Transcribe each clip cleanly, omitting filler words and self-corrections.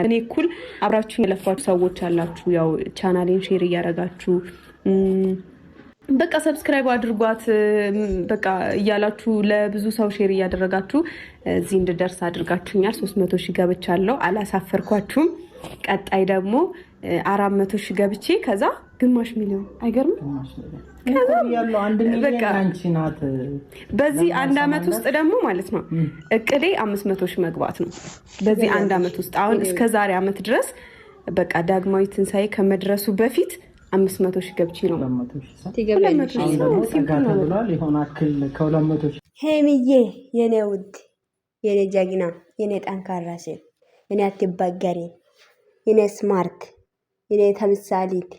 እኔ እኩል አብራችሁ የለፋችሁ ሰዎች አላችሁ። ያው ቻናሌን ሼር እያደረጋችሁ በቃ ሰብስክራይብ አድርጓት በቃ እያላችሁ ለብዙ ሰው ሼር እያደረጋችሁ እዚህ እንድደርስ አድርጋችሁኛል። 300 ሺህ ገብቻለሁ። አላሳፈርኳችሁም። ቀጣይ ደግሞ 400 ሺህ ገብቼ ከዛ ግማሽ ሚሊዮን አይገርምም? በዚህ አንድ አመት ውስጥ ደግሞ ማለት ነው እቅዴ 500 ሺህ መግባት ነው። በዚህ አንድ አመት ውስጥ አሁን እስከ ዛሬ አመት ድረስ በቃ ዳግማዊ ትንሳኤ ከመድረሱ በፊት 500 ሺህ ገብቼ ነው። ሄሚዬ የኔ ውድ የኔ ጀግና የኔ ጠንካራ ሴት የኔ አትበገሪ የኔ ስማርት የኔ ተምሳሌት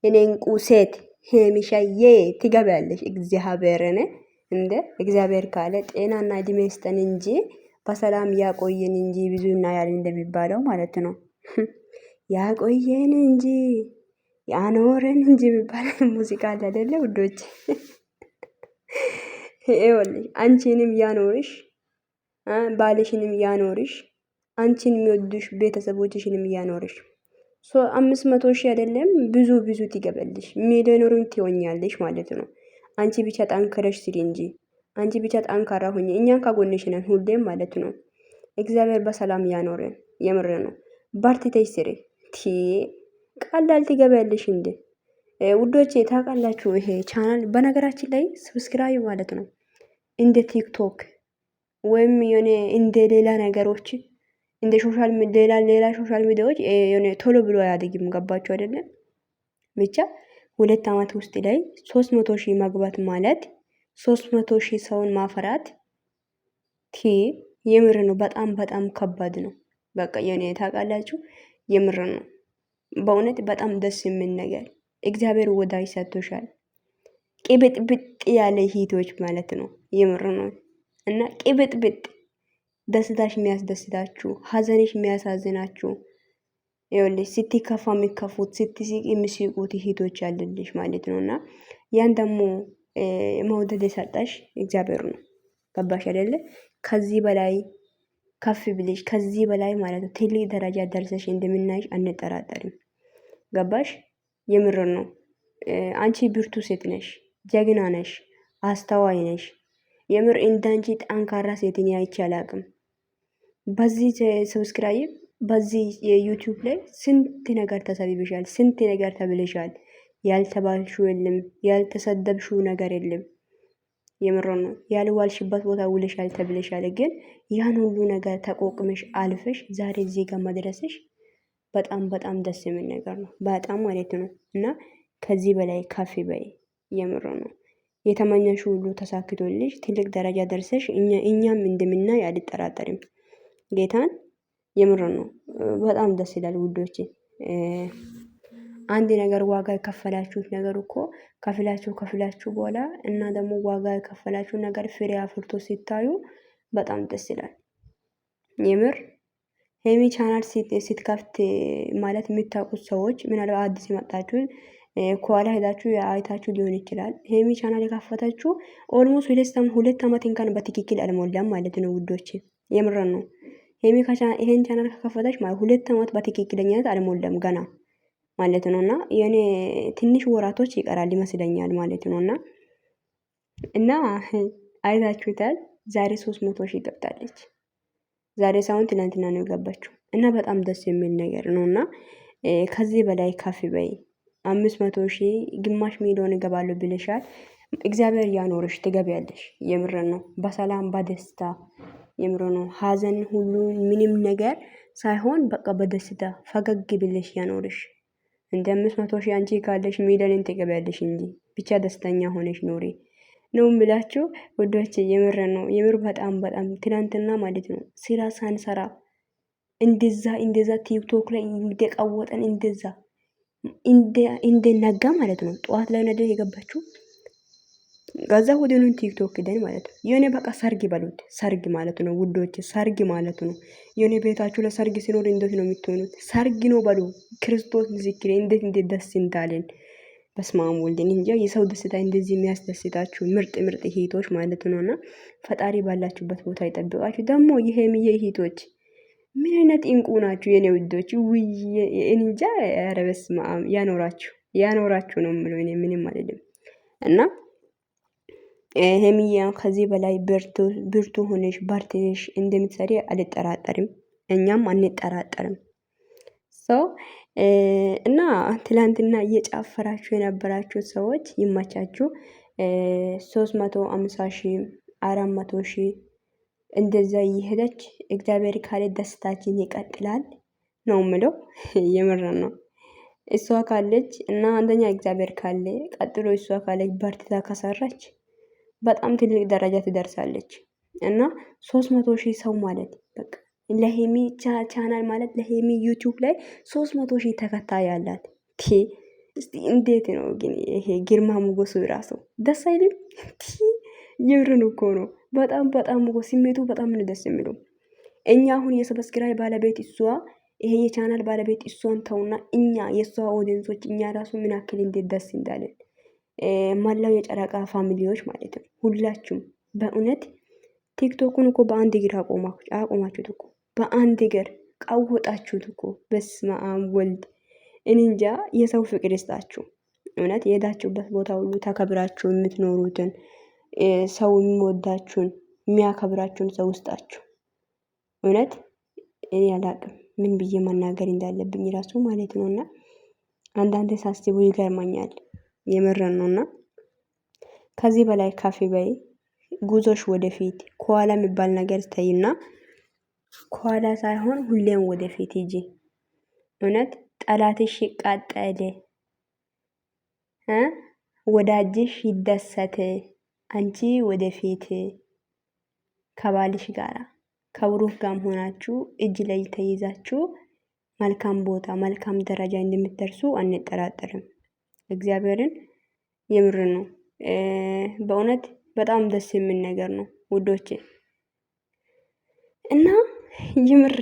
የኔ እንቁ ሴት ሄሚሻዬ ትገቢያለሽ። እግዚአብሔርን እንደ እግዚአብሔር ካለ ጤናና እድሜ ይስጠን እንጂ በሰላም ያቆየን እንጂ ብዙ እናያለን እንደሚባለው ማለት ነው። ያቆየን እንጂ ያኖረን እንጂ የሚባለው ሙዚቃ አለ አይደለ ውዶች? ይኸውልሽ አንቺንም ያኖርሽ፣ ባልሽንም ያኖርሽ፣ አንቺን የሚወዱሽ ቤተሰቦችሽንም ያኖርሽ። 500 ሺህ አይደለም ብዙ ትገበልሽ፣ ሚሊዮነሩን ትሆኛለሽ ማለት ነው። አንቺ ብቻ ጠንከረሽ ስሪ እንጂ አንቺ ብቻ ጠንካራ ሆኚ፣ እኛን ከጎንሽ ነን ሁሌም ማለት ነው። እግዚአብሔር በሰላም ያኖረን። የምር ነው። በርትተሽ ስሪ። ቀላል ትገበልሽ እንዴ ውዶቼ። ታውቃላችሁ ይሄ ቻናል በነገራችን ላይ ሰብስክራይብ ማለት ነው እንደ ቲክቶክ ወይም የሆነ እንደ ሌላ ነገሮች እንደ ሌላ ሶሻል ሚዲያዎች የሆነ ቶሎ ብሎ አያድግም። ገባችሁ አይደለም? ብቻ 2 አመት ውስጥ ላይ 300 ሺህ መግባት ማለት 300 ሺህ ሰውን ማፈራት የምር ነው። በጣም ከባድ ነው። በቃ የኔ ታውቃላችሁ፣ የምር ነው በእውነት በጣም ደስ የሚል ነገር። እግዚአብሔር ወዳጅ ሰጥቶሻል። ቅብጥብጥ ያለ ሂቶች ማለት ነው። የምር ነው እና ቅብጥብጥ ደስታሽ የሚያስደስታችሁ፣ ሀዘንሽ የሚያሳዝናችሁ፣ ይኸውልሽ ስትከፋ የሚከፉት፣ ስትስቅ የሚስቁት ሂቶች ያለልሽ ማለት ነው። እና ያን ደግሞ መውደድ የሰጠሽ እግዚአብሔር ነው። ገባሽ አይደለ? ከዚህ በላይ ከፍ ብለሽ ከዚህ በላይ ማለት ነው ትልቅ ደረጃ ደርሰሽ እንደምናይሽ አንጠራጠርም። ገባሽ? የምር ነው። አንቺ ብርቱ ሴት ነሽ፣ ጀግና ነሽ፣ አስተዋይ ነሽ። የምር እንዳንቺ ጠንካራ ሴትን አይቼ አላቅም። በዚህ ሰብስክራይብ በዚህ የዩቲዩብ ላይ ስንት ነገር ተሰድብሻል፣ ስንት ነገር ተብለሻል። ያልተባልሽው የለም፣ ያልተሰደብሽው ነገር የለም። የምር ነው። ያልዋልሽበት ቦታ ውለሻል ተብለሻል። ግን ያን ሁሉ ነገር ተቆቅመሽ አልፈሽ ዛሬ እዚህ ጋር መድረስሽ በጣም ደስ የሚል ነገር ነው። በጣም ማለት ነው። እና ከዚህ በላይ ከፍ በይ። የምር ነው። የተመኘሽ ሁሉ ተሳክቶልሽ ትልቅ ደረጃ ደርሰሽ እኛም እንደምናይ አልጠራጠርም። ጌታን የምር ነው። በጣም ደስ ይላል ውዶቼ። አንድ ነገር ዋጋ የከፈላችሁት ነገር እኮ ከፍላችሁ በኋላ እና ደግሞ ዋጋ የከፈላችሁ ነገር ፍሬ አፍርቶ ሲታዩ በጣም ደስ ይላል። የምር ሄሚ ቻናል ስትከፍት ማለት የሚታውቁት ሰዎች ምናልባት አዲስ የመጣችሁ ከኋላ ሄዳችሁ አይታችሁ ሊሆን ይችላል። ሄሚ ቻናል የከፈተችው ኦልሞስት 2 አመት እንኳን በትክክል አልሞላም ማለት ነው ውዶቼ። የምር ነው። ሄሚ ይሄን ቻናል ከከፈተች ማለት 2 አመት በትክክለኛነት አልሞላም ገና ማለት ነውና የኔ ትንሽ ወራቶች ይቀራል ይመስለኛል ማለት ነውና እና አይታችሁታል። ዛሬ 300 ሺህ ገብታለች። ዛሬ ሳይሆን ትናንትና ነው የገባችው እና በጣም ደስ የሚል ነገር ነውና ከዚህ በላይ ከፍ በይ። 500 ሺህ ግማሽ ሚሊዮን እገባለሁ ብለሻል። እግዚአብሔር ያኖርሽ፣ ትገቢያለሽ። የምር ነው። በሰላም በደስታ የምር ነው። ሀዘን ሁሉ ምንም ነገር ሳይሆን በቃ በደስታ ፈገግ ብለሽ ያኖርሽ። እንደ 500 ሺህ አንቺ ካለሽ ሚሊዮን ትገቢያለሽ እንጂ ብቻ ደስተኛ ሆነሽ ኖሪ ነው የምላችሁ ውዶቼ። የምር ነው። የምር በጣም ትናንትና ማለት ነው ስራ ሳንሰራ እንደዛ ቲክቶክ ላይ እንደቀወጠን እንደነጋ ማለት ነው። ጠዋት ላይ ነደ የገባችው ከዛ ወደኑን ቲክቶክ ደን ማለት ነው። የኔ በቃ ሰርግ በሉት፣ ሰርግ ማለት ነው ውዶች፣ ሰርግ ማለት ነው። የኔ ቤታችሁ ለሰርግ ሲኖር እንዴት ነው የምትሆኑት? ሰርግ ነው በሉ። ክርስቶስ ምስክሬ እንዴት ደስ እንዳለን በስማም ወልደን እንጂ የሰው ደስታ እንደዚህ የሚያስደስታችሁ ምርጥ ሂቶች ማለት ነውና ፈጣሪ ባላችሁበት ቦታ ይጠብቃችሁ። ደግሞ ይሄም የሂቶች ምን አይነት እንቁ ናችሁ የኔ ውዶች? ውይ እንጃ። ኧረ በስመ አብ ያኖራችሁ ነው የምለው እኔ ምንም አይደለም። እና ሄሚያ ከዚህ በላይ ብርቱ ሆነሽ ባርትሽ እንደምትሰሪ አልጠራጠርም፣ እኛም አንጠራጠርም። ሰው እና ትላንትና እየጫፈራችሁ የነበራችሁ ሰዎች ይመቻችሁ። 350 ሺህ 400 ሺህ እንደዛ እየሄደች እግዚአብሔር ካለ ደስታችን ይቀጥላል ነው ምለው። የምረን ነው። እሷ ካለች እና አንደኛ እግዚአብሔር ካለ ቀጥሎ እሷ ካለች በርትታ ከሰራች በጣም ትልቅ ደረጃ ትደርሳለች። እና 300 ሺህ ሰው ማለት በቃ ለሄሚ ቻናል ማለት ለሄሚ ዩቲዩብ ላይ 300 ሺህ ተከታይ ያላት እስቲ እንዴት ነው ግን ይሄ ግርማ ሞገሱ ራሱ ደስ አይልም? ይምርን እኮ ነው። በጣም እኮ ስሜቱ በጣም ነው ደስ የሚለው። እኛ አሁን የሰብስክራይብ ባለቤት እሷ፣ ይሄ የቻናል ባለቤት እሷን ተውና እኛ የእሷ ኦዲየንሶች እኛ ራሱ ምን ያክል እንዴት ደስ እንዳለን መላው የጨረቃ ፋሚሊዎች ማለት ነው። ሁላችሁም በእውነት ቲክቶኩን እኮ በአንድ እግር አቆማችሁት እኮ በአንድ እግር ቀወጣችሁት እኮ። በስመ አብ ወልድ እንጃ። የሰው ፍቅር ይስጣችሁ። እውነት የሄዳችሁበት ቦታ ሁሉ ተከብራችሁ የምትኖሩትን ሰው የሚወዳችሁን የሚያከብራችሁን ሰው ውስጣችሁ። እውነት እኔ አላቅም ምን ብዬ መናገር እንዳለብኝ ራሱ ማለት ነውና አንዳንዴ ሳስቡ ይገርማኛል። የምረን ነውና ከዚህ በላይ ካፌ በይ ጉዞሽ ወደፊት። ከኋላ የሚባል ነገር ተይና ከኋላ ሳይሆን ሁሌም ወደፊት ሂጂ። እውነት ጠላትሽ ይቃጠል፣ ወዳጅሽ ይደሰት። አንቺ ወደፊት ከባልሽ ጋራ ከብሩክ ጋር ሆናችሁ እጅ ላይ ተይዛችሁ መልካም ቦታ መልካም ደረጃ እንደምትደርሱ አንጠራጠርም። እግዚአብሔርን የምር ነው። በእውነት በጣም ደስ የሚል ነገር ነው ውዶቼ። እና የምር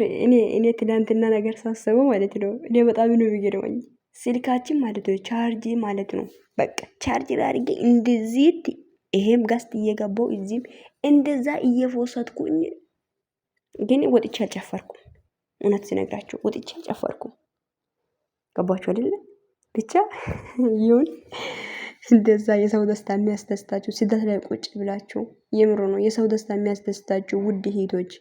እኔ ትላንትና ነገር ሳስበው ማለት ነው እኔ በጣም ነው የሚገርመኝ። ስልካችን ማለት ነው ቻርጅ ማለት ነው በቃ ቻርጅ አድርጌ እንደዚህ ይሄም ጋስት እየገባው እዚህም እንደዛ እየፎሰትኩኝ ግን ወጥቼ አልጨፈርኩም። እውነት ሲነግራችሁ ወጥቼ አልጨፈርኩም። ገባችሁ አይደለ? ብቻ ይሁን። እንደዛ የሰው ደስታ የሚያስደስታችሁ ስደት ላይ ቁጭ ብላችሁ የምሮ ነው የሰው ደስታ የሚያስደስታችሁ ውድ ሂቶች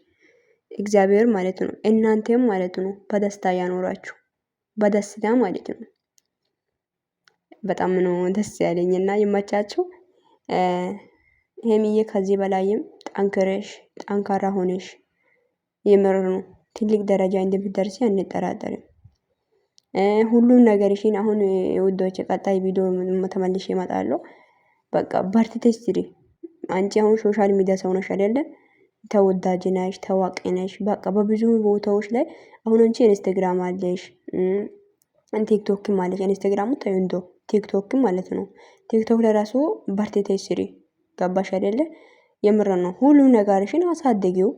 እግዚአብሔር ማለት ነው እናንተም ማለት ነው በደስታ ያኖራችሁ በደስታ ማለት ነው። በጣም ነው ደስ ያለኝና ይመቻችሁ። ሄሚዬ ከዚህ በላይም ጠንክረሽ ጠንካራ ሆነሽ የምር ነው ትልቅ ደረጃ እንደምትደርሺ አንጠራጠርም። ሁሉም ነገርሽን አሁን ውዶች ቀጣይ ቪዲዮ ተመልሼ እመጣለሁ። በቃ በርትተሽ ስሪ። አንቺ አሁን ሶሻል ሚዲያ ሰው ነሽ አይደለ? ተወዳጅ ነሽ፣ ታዋቂ ነሽ። በቃ በብዙ ቦታዎች ላይ አሁን አንቺ ኢንስታግራም አለሽ፣ ቲክቶክም አለሽ። ኢንስታግራሙ ተይንዶ ቲክቶክም ማለት ነው። ቲክቶክ ለራሱ በርትተሽ ስሪ። ገባሽ አይደለ? የምር ነው። ሁሉም ነገርሽን አሳድጊው።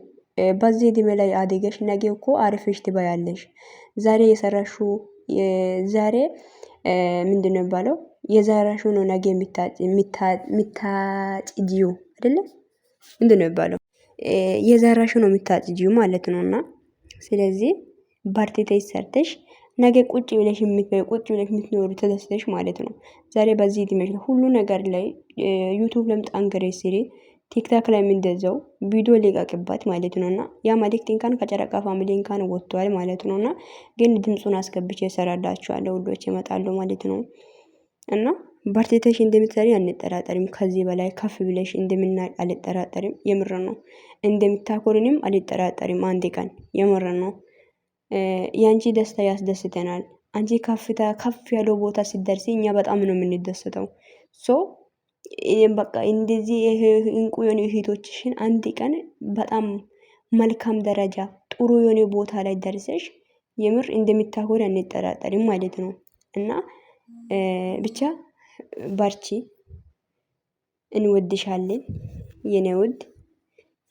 በዚህ እድሜ ላይ አድገሽ ነገ እኮ አርፈሽ ትበያለሽ። ዛሬ የሰራሽው ዛሬ ምንድነው የሚባለው? የዘራሽው ነው ነገ የምታጭጂው አይደለ? ምንድነው የሚባለው? የዘራሽው ነው የምታጭጂው ማለት ነውና ስለዚህ በርትተሽ ሰርተሽ ነገ ቁጭ ብለሽ የምትኖሩ ተደስተሽ ማለት ነው። ዛሬ በዚህ እድሜሽ ሁሉ ነገር ላይ ዩቲዩብ ለም ጠንክረሽ ስሪ። ቲክታክ ላይ እንደዛው ቪዲዮ ሊቀቅባት ማለት ነውና ያ መልእክት እንኳን ከጨረቃ ፋሚሊ እንኳን ወጥቷል ማለት ነውና ግን ድምጹን አስገብቼ እሰራላችኋለሁ ውዶች ይመጣሉ ማለት ነው። እና በርትተሽ እንደምትሰሪ አንጠራጠርም። ከዚህ በላይ ከፍ ብለሽ እንደምናይ አልጠራጠርም። የምር ነው። እንደምታኮርንም አልጠራጠርም። አንድ ቀን የምር ነው። ያንቺ ደስታ ያስደስተናል። አንቺ ከፍ ያለው ቦታ ሲደርሲ እኛ በጣም ነው የምንደሰተው። በቃ እንደዚህ እንቁ የሆኑ እህቶችሽን አንድ ቀን በጣም መልካም ደረጃ ጥሩ የሆነ ቦታ ላይ ደርሰሽ የምር እንደምታኮሪ አንጠራጠርም ማለት ነው። እና ብቻ ባርቺ፣ እንወድሻለን የኔ ውድ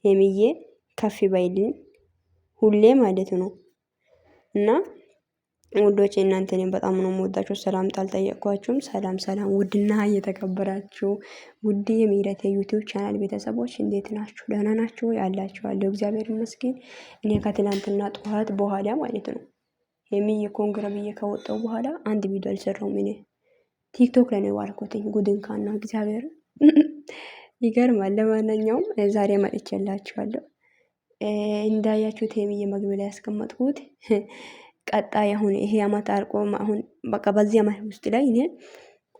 ሄሚዬ፣ ከፍ ባይልን ሁሌ ማለት ነው። እና ውዶቼ እናንተ እኔም በጣም ነው የምወዳችሁ። ሰላምታ አልጠየቅኳችሁም። ሰላም ሰላም፣ ውድና እየተከበራችሁ ውድ የምህረት ዩቲዩብ ቻናል ቤተሰቦች እንዴት ናችሁ? ደህና ናችሁ? ያላችኋለሁ እግዚአብሔር ይመስገን። እኔ ከትላንትና ጠዋት በኋላ ማለት ነው የሚየ ኮንግረ ብዬ ከወጣው በኋላ አንድ ቪዲዮ አልሰራውም። እኔ ቲክቶክ ላይ ነው የዋልኩትኝ። ጉድን ካና እግዚአብሔር ይገርማል። ለማንኛውም ዛሬ መጥቼላችኋለሁ። እንዳያችሁት የሚየ መግቢያ ላይ ያስቀመጥኩት ቀጣይ አሁን ይሄ አመት አልቆ አሁን በቃ በዚህ አመት ውስጥ ላይ እኔ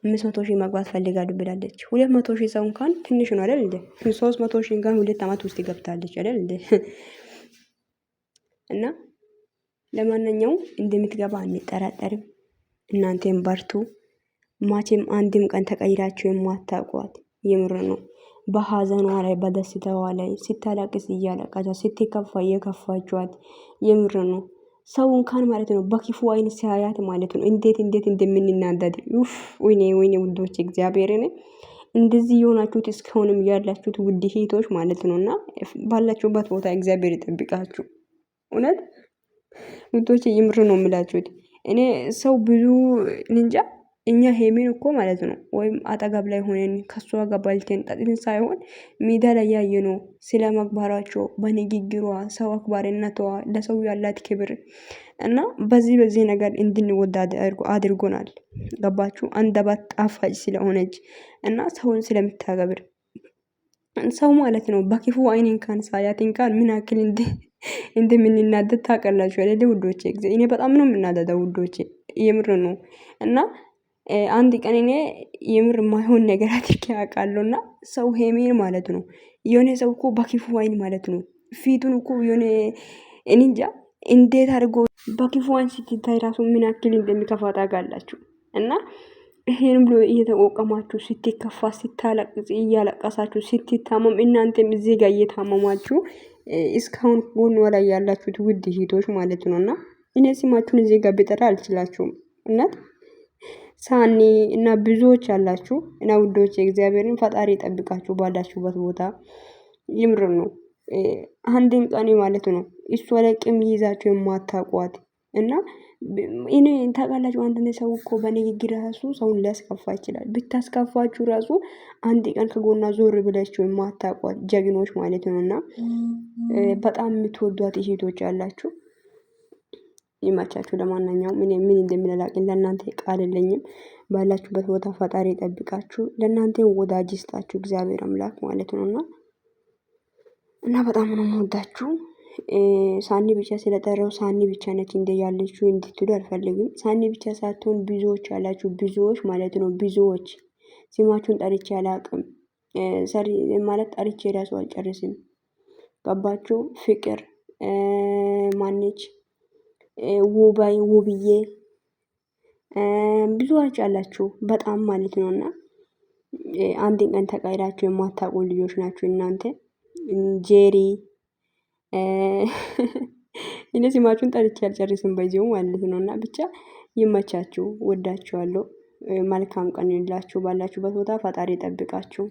500,000 መግባት ፈልጋለሁ ብላለች። 200,000 ሰው እንኳን ትንሽ ነው አይደል እንዴ? 300,000 እንኳን 2 አመት ውስጥ ገብታለች አይደል እንዴ? እና ለማንኛውም እንደምትገባ አንጠራጠርም። እናንተም በርቱ። ማቼም አንድም ቀን ተቀይራችሁ የማታውቋት የምር ነው። በሀዘኗ ላይ በደስታዋ ላይ ስታለቅስ እያለቀሳት ስትከፋ እየከፋችኋት የምር ነው። ሰው እንኳን ማለት ነው በክፉ አይን ሲያያት ማለት ነው እንዴት እንደምንናደድ ወይኔ ውዶች እግዚአብሔርን እንደዚህ የሆናችሁት እስካሁንም ያላችሁት ውድ ሂቶች ማለት ነውና ባላችሁበት ቦታ እግዚአብሔር ይጠብቃችሁ። እውነት ውዶች የምር ነው የምላችሁት። እኔ ሰው ብዙ እንጃ እኛ ሄሜን እኮ ማለት ነው ወይም አጠገብ ላይ ሆነን ከሷ ጋር ባልቴን ጠጥተን ሳይሆን ሜዳ ላይ ያየነው ስለ መግባራቸው በንግግሯ ሰው አክባሪነቷ ለሰው ያላት ክብር እና በዚህ ነገር እንድንወዳድ አድርጎናል። ገባችሁ? አንደበት ጣፋጭ ስለሆነች እና ሰውን ስለምታገብር ሰው ማለት ነው በክፉ አይን እንኳን ሳያት እንኳን ምን ያክል እንደምንናደድ ታውቃላችሁ አይደል ውዶቼ? እኔ በጣም ነው የምናደደው ውዶቼ፣ የምር ነው። እና አንድ ቀን እኔ የምር ማይሆን ነገር አድርጌ አውቃለሁና ሰው ሄሜን ማለት ነው የሆነ ሰው እኮ በክፉ አይን ማለት ነው ፊቱን እኮ የሆነ እንጃ እንዴት አድርጎ በክፉ አይን ስትታይ ራሱ ምን ያክል እንደሚከፋ ታውቃላችሁ? እና ይሄን ብሎ እየተቆቀማችሁ ስትከፋ ስታለቅስ እያለቀሳችሁ ስትታመም እናንተም እዚህ ጋር እየታመማችሁ እስካሁን ጎን ላይ ያላችሁት ውድ ሂቶች ማለት ነውና እኔ ስማችሁን እዚህ ጋር ብጠራ አልችላችሁም። እናት ሳኒ እና ብዙዎች አላችሁ እና ውዶች እግዚአብሔርን ፈጣሪ ጠብቃችሁ ባላችሁበት ቦታ ይምር ነው። አንድን ቀን ማለት ነው እሷ ላይ ቂም ይዛችሁ የማታውቋት እና እኔ ታውቃላችሁ አንድ ሰው እኮ በንግግር ራሱ ሰውን ሊያስከፋ ይችላል። ብታስከፋችሁ ራሱ አንድ ቀን ከጎና ዞር ብላችሁ የማታውቋት ጀግኖች ማለት ነውና በጣም የምትወዷት እህቶች አላችሁ። ይመቻችሁ። ለማንኛውም ምን እንደምንላቅን ለእናንተ ቃል የለኝም። ባላችሁበት ቦታ ፈጣሪ ጠብቃችሁ ለእናንተ ወዳጅ ይስጣችሁ እግዚአብሔር አምላክ ማለት ነውና እና በጣም ነው የምወዳችሁ። ሳኒ ብቻ ስለጠራው ሳኒ ብቻ ነች እንደ ያለችው እንድትሉ አልፈልግም። ሳኒ ብቻ ሳትሆን ብዙዎች አላችሁ፣ ብዙዎች ማለት ነው። ብዙዎች ስማችሁን ጠርቼ አላቅም ማለት ጠርቼ ራሱ አልጨርስም። ገባችሁ? ፍቅር ማነች ውብዬ ብዙዎች አላችሁ በጣም ማለት ነውና አንድ ቀን ተቀይራችሁ የማታውቁ ልጆች ናችሁ እናንተ። ጄሪ እኔ ስማችሁን ጠርቼ አልጨርስም በዚሁ ማለት ነውና ብቻ ይመቻችሁ። ወዳችኋለሁ። መልካም ቀን ይላችሁ። ባላችሁበት ቦታ ፈጣሪ ጠብቃችሁ።